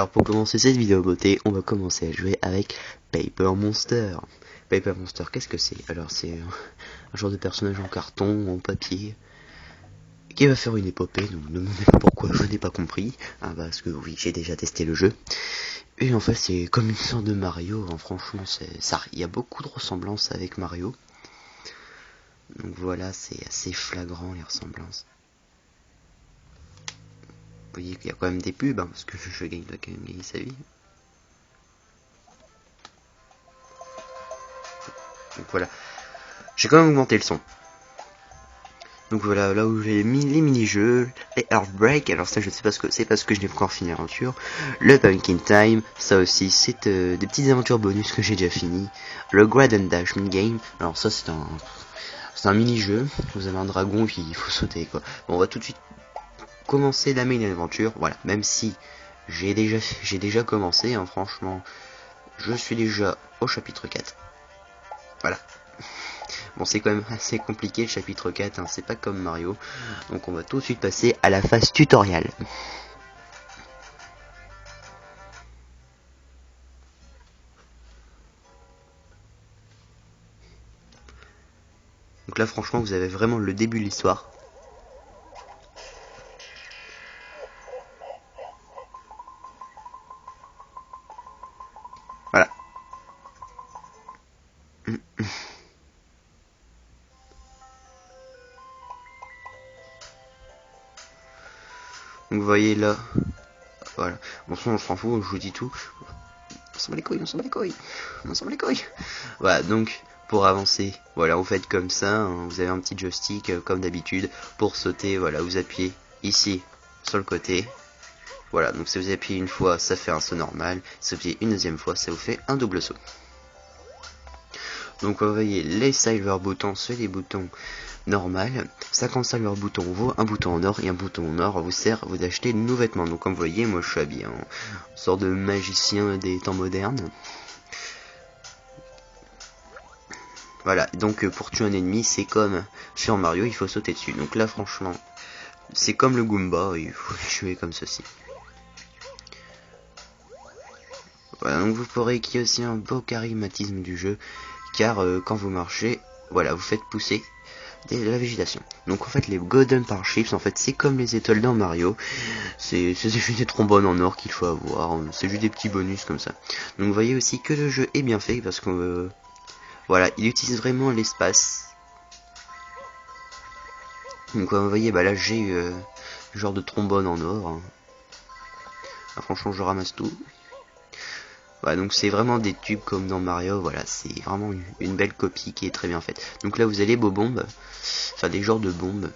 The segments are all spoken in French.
Alors pour commencer cette vidéo beauté, on va commencer à jouer avec Paper Monster. Paper Monster, qu'est-ce que c'est? Alors c'est un genre de personnage en carton, en papier, qui va faire une épopée. Donc ne me demandez pas pourquoi, je n'ai pas compris. Parce que oui, j'ai déjà testé le jeu. Et en fait c'est comme une sorte de Mario. Franchement, il y a beaucoup de ressemblances avec Mario. Donc voilà, c'est assez flagrant les ressemblances. Vous voyez qu'il y a quand même des pubs, parce que le jeu doit quand même gagner sa vie. Donc voilà, j'ai quand même augmenté le son. Donc voilà, là où j'ai mis les mini-jeux, les Heartbreak, alors ça je sais pas ce que c'est parce que je n'ai pas encore fini l'aventure. Le Pumpkin Time, ça aussi c'est des petites aventures bonus que j'ai déjà fini. Le Grad and Dash Mini-Game, alors ça c'est un mini-jeu, vous avez un dragon puis il faut sauter quoi. Bon, on va tout de suite commencer la main aventure, voilà, même si j'ai déjà commencé, franchement, je suis déjà au chapitre 4. Voilà. Bon, c'est quand même assez compliqué le chapitre 4, c'est pas comme Mario. Donc on va tout de suite passer à la phase tutoriel. Donc là franchement vous avez vraiment le début de l'histoire. Voilà. Donc vous voyez là, voilà. Bon, on s'en fout, je vous dis tout. On s'en bat les couilles, on s'en bat les couilles, on s'en bat les couilles. Voilà, donc pour avancer, voilà, vous faites comme ça, vous avez un petit joystick comme d'habitude. Pour sauter, voilà, vous appuyez ici sur le côté. Voilà, donc si vous appuyez une fois, ça fait un saut normal. Si vous appuyez une deuxième fois, ça vous fait un double saut. Donc vous voyez, les silver boutons, c'est les boutons normal. 50 silver boutons vaut un bouton en or, et un bouton en or vous sert vous d'acheter de nouveaux vêtements. Donc comme vous voyez, moi je suis habillé en sorte de magicien des temps modernes. Voilà, donc pour tuer un ennemi, c'est comme sur Mario, il faut sauter dessus. Donc là franchement, c'est comme le Goomba, il faut tuer comme ceci. Voilà, donc vous pourrez qu'il y ait aussi un beau charismatisme du jeu, car quand vous marchez, voilà, vous faites pousser de la végétation. Donc en fait les Golden Parships, en fait c'est comme les étoiles dans Mario, c'est juste des trombones en or qu'il faut avoir, c'est juste des petits bonus comme ça. Donc vous voyez aussi que le jeu est bien fait parce que voilà, il utilise vraiment l'espace. Donc vous voyez, là j'ai genre de trombone en or. Franchement je ramasse tout. Voilà, donc c'est vraiment des tubes comme dans Mario, voilà, c'est vraiment une belle copie qui est très bien faite. Donc là vous avez vos bombes, enfin des genres de bombes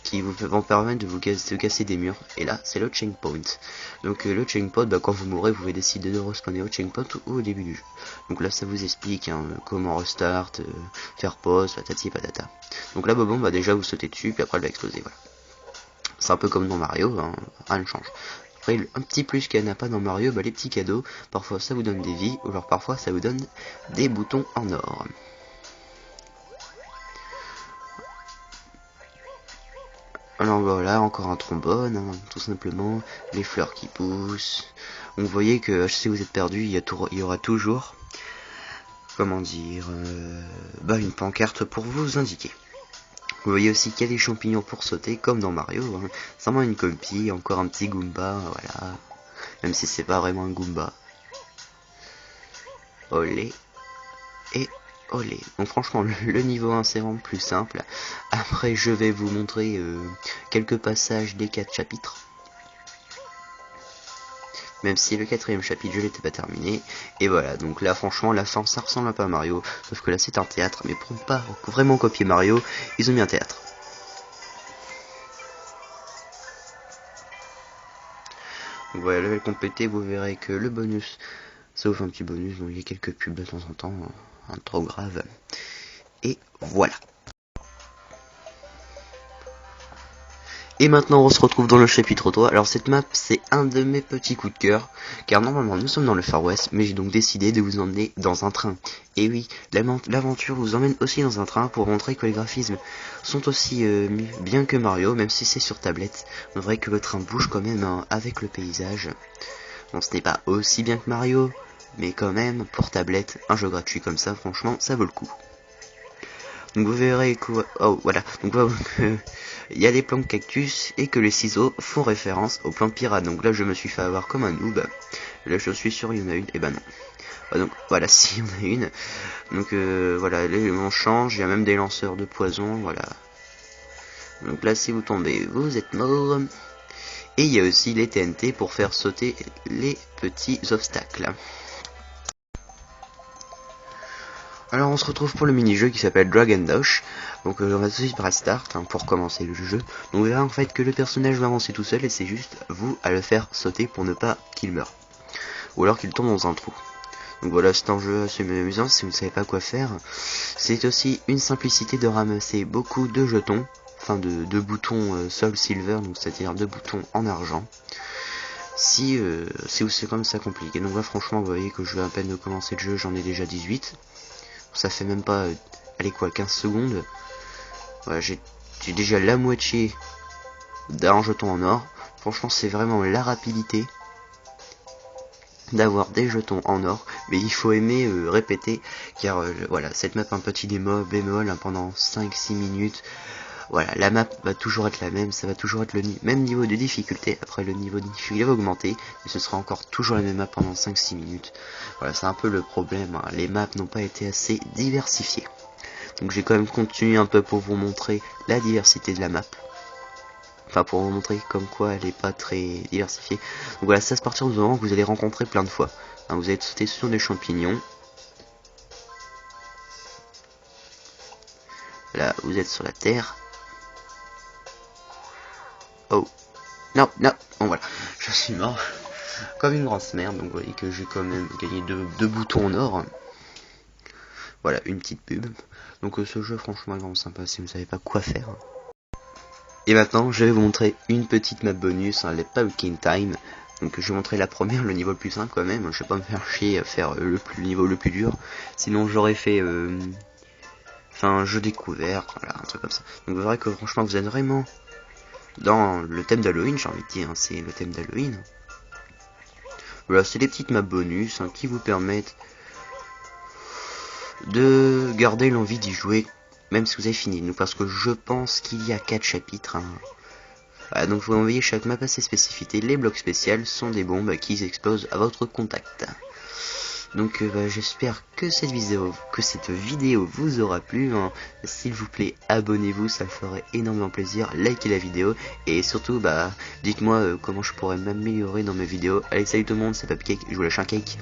qui vous vont permettre de casser des murs. Et là c'est le checkpoint. Donc le checkpoint, quand vous mourrez vous pouvez décider de respawner au checkpoint ou au début du jeu. Donc là ça vous explique comment restart, faire pause, patati patata. Donc là vos bombes, déjà vous sautez dessus puis après elle va exploser, voilà. C'est un peu comme dans Mario, rien ne change. Après, un petit plus qu'il n'y en a pas dans Mario, les petits cadeaux, parfois ça vous donne des vies, ou alors parfois ça vous donne des boutons en or. Alors voilà, encore un trombone, tout simplement, les fleurs qui poussent. Donc vous voyez que si vous êtes perdu, il y aura toujours, comment dire, une pancarte pour vous indiquer. Vous voyez aussi qu'il y a des champignons pour sauter, comme dans Mario, C'est vraiment une copie, encore un petit Goomba, voilà. Même si c'est pas vraiment un Goomba. Olé. Et olé. Donc franchement, le niveau 1, c'est vraiment plus simple. Après, je vais vous montrer quelques passages des 4 chapitres. Même si le 4ème chapitre, je l'étais pas terminé. Et voilà, donc là, franchement, la fin, ça ressemble un peu à Mario. Sauf que là, c'est un théâtre. Mais pour pas vraiment copier Mario, ils ont mis un théâtre. Donc voilà, level complété, vous verrez que le bonus, sauf un petit bonus, donc il y a quelques pubs de temps en temps, trop grave. Et voilà. Et maintenant on se retrouve dans le chapitre 3. Alors cette map c'est un de mes petits coups de cœur, car normalement nous sommes dans le Far West, mais j'ai donc décidé de vous emmener dans un train. Et oui, l'aventure vous emmène aussi dans un train pour montrer que les graphismes sont aussi bien que Mario, même si c'est sur tablette. On dirait que le train bouge quand même avec le paysage. Bon, ce n'est pas aussi bien que Mario, mais quand même, pour tablette, un jeu gratuit comme ça, franchement, ça vaut le coup. Donc vous verrez que... Oh, voilà. Donc il y a des plantes cactus et que les ciseaux font référence aux plantes pirates. Donc là, je me suis fait avoir comme un noob. Là, je suis sûr, il y en a une. Et ben non. Donc voilà, si, il y en a une. Donc voilà, les on change. Il y a même des lanceurs de poison. Voilà. Donc là, si vous tombez, vous êtes mort. Et il y a aussi les TNT pour faire sauter les petits obstacles. Alors on se retrouve pour le mini-jeu qui s'appelle Dragon Dash. Donc on va tout de suite par Start pour commencer le jeu. Donc on verra en fait que le personnage va avancer tout seul et c'est juste vous à le faire sauter pour ne pas qu'il meure. Ou alors qu'il tombe dans un trou. Donc voilà, c'est un jeu assez amusant si vous ne savez pas quoi faire. C'est aussi une simplicité de ramasser beaucoup de jetons. Enfin de boutons Soul Silver, donc c'est-à-dire de boutons en argent. Si c'est comme ça compliqué. Donc là franchement vous voyez que je vais à peine de commencer le jeu, j'en ai déjà 18. Ça fait même pas, allez quoi, 15 secondes. Voilà, j'ai déjà la moitié d'un jeton en or. Franchement, c'est vraiment la rapidité d'avoir des jetons en or. Mais il faut aimer répéter, car voilà, cette map un petit bémol pendant 5-6 minutes. Voilà, la map va toujours être la même, ça va toujours être le même niveau de difficulté. Après, le niveau de difficulté va augmenter, mais ce sera encore toujours la même map pendant 5-6 minutes. Voilà, c'est un peu le problème, hein. Les maps n'ont pas été assez diversifiées. Donc j'ai quand même continué un peu pour vous montrer la diversité de la map. Enfin, pour vous montrer comme quoi elle n'est pas très diversifiée. Donc voilà, ça c'est à partir du moment que vous allez rencontrer plein de fois. Hein, vous allez sauter sur des champignons. Là, vous êtes sur la terre. Oh, non, non, bon voilà, je suis mort comme une grosse merde, donc vous voyez que j'ai quand même gagné deux boutons en or. Voilà, une petite pub. Donc ce jeu franchement est vraiment sympa si vous savez pas quoi faire. Et maintenant, je vais vous montrer une petite map bonus, hein, les Pumpkin Time. Donc je vais vous montrer la première, le niveau le plus simple quand même, je vais pas me faire chier à faire le niveau le plus dur, sinon j'aurais fait... Enfin, un jeu découvert, voilà, un truc comme ça. Donc vous verrez que franchement vous êtes vraiment... dans le thème d'Halloween, j'ai envie de dire, hein, c'est le thème d'Halloween. Voilà, c'est des petites maps bonus qui vous permettent de garder l'envie d'y jouer, même si vous avez fini. Donc, parce que je pense qu'il y a 4 chapitres. Voilà, donc vous envoyez chaque map à ses spécificités. Les blocs spéciaux sont des bombes qui explosent à votre contact. Donc j'espère que cette vidéo vous aura plu, hein. S'il vous plaît, abonnez-vous, ça me ferait énormément plaisir. Likez la vidéo et surtout dites-moi comment je pourrais m'améliorer dans mes vidéos. Allez, salut tout le monde, c'est Papcake, je vous lâche un cake.